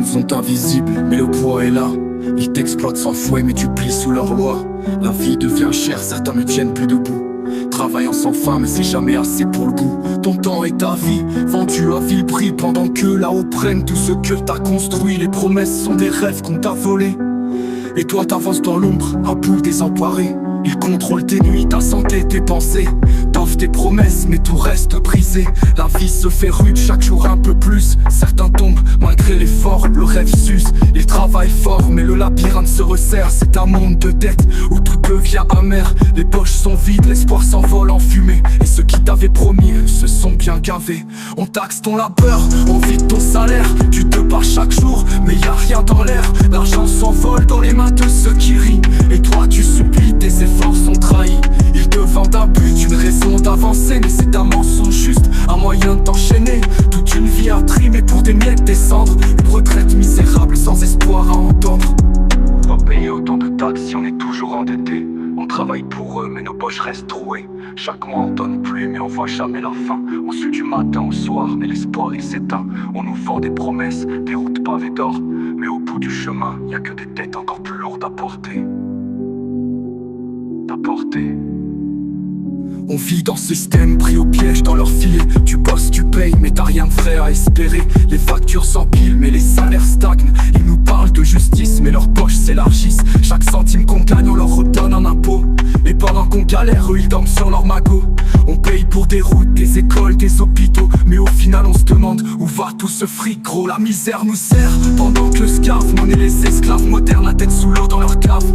sont invisibles, mais le poids est là. Ils t'exploitent sans fouet, mais tu plies sous leur loi. La vie devient chère, certains ne tiennent plus debout. Travaillant sans fin, mais c'est jamais assez pour le goût. Ton temps et ta vie, vendus à vil prix, pendant que là-haut prennent tout ce que t'as construit. Les promesses sont des rêves qu'on t'a volés, et toi t'avances dans l'ombre, à bout désemparé. Ils contrôlent tes nuits, ta santé, tes pensées. T'offrent tes promesses, mais tout reste brisé. La vie se fait rude, chaque jour un peu plus. Certains tombent, malgré l'effort, le rêve s'use. Ils travaillent fort, mais le labyrinthe se resserre. C'est un monde de dettes, où tout devient amer. Les poches sont vides, l'espoir s'envole en fumée. Et ceux qui t'avaient promis, se sont bien gavés. On taxe ton labeur, on vide ton salaire. Tu te bats chaque jour, mais y a rien dans l'air. L'argent s'envole dans les mains de ceux qui rient. Et toi tu supplies, tes efforts sont trahis. Ils te vendent un but, une raison d'avancer, mais c'est un mensonge juste, un moyen de t'enchaîner. Toute une vie à trimer pour des miettes des cendres. Une retraite misérable sans espoir à entendre. Pas payer autant de taxes si on est toujours endetté. On travaille pour eux mais nos poches restent trouées. Chaque mois on donne plus mais on voit jamais la fin. On suit du matin au soir mais l'espoir il s'éteint. On nous vend des promesses, des routes pavées d'or, mais au bout du chemin y a que des têtes encore plus lourdes à porter. On vit dans ce système, pris au piège dans leur filet. Tu bosses, tu payes, mais t'as rien de vrai à espérer. Les factures s'empilent, mais les salaires stagnent. Ils nous parlent de justice, mais leurs poches s'élargissent. Chaque centime qu'on gagne, on leur redonne en impôt. Et pendant qu'on galère, eux ils dorment sur leur magot. On paye pour des routes, des écoles, des hôpitaux, mais au final on se demande où va tout ce fric gros. La misère nous sert, pendant que le SCAF monnaie les esclaves modernes, la tête sous l'eau dans leur cave.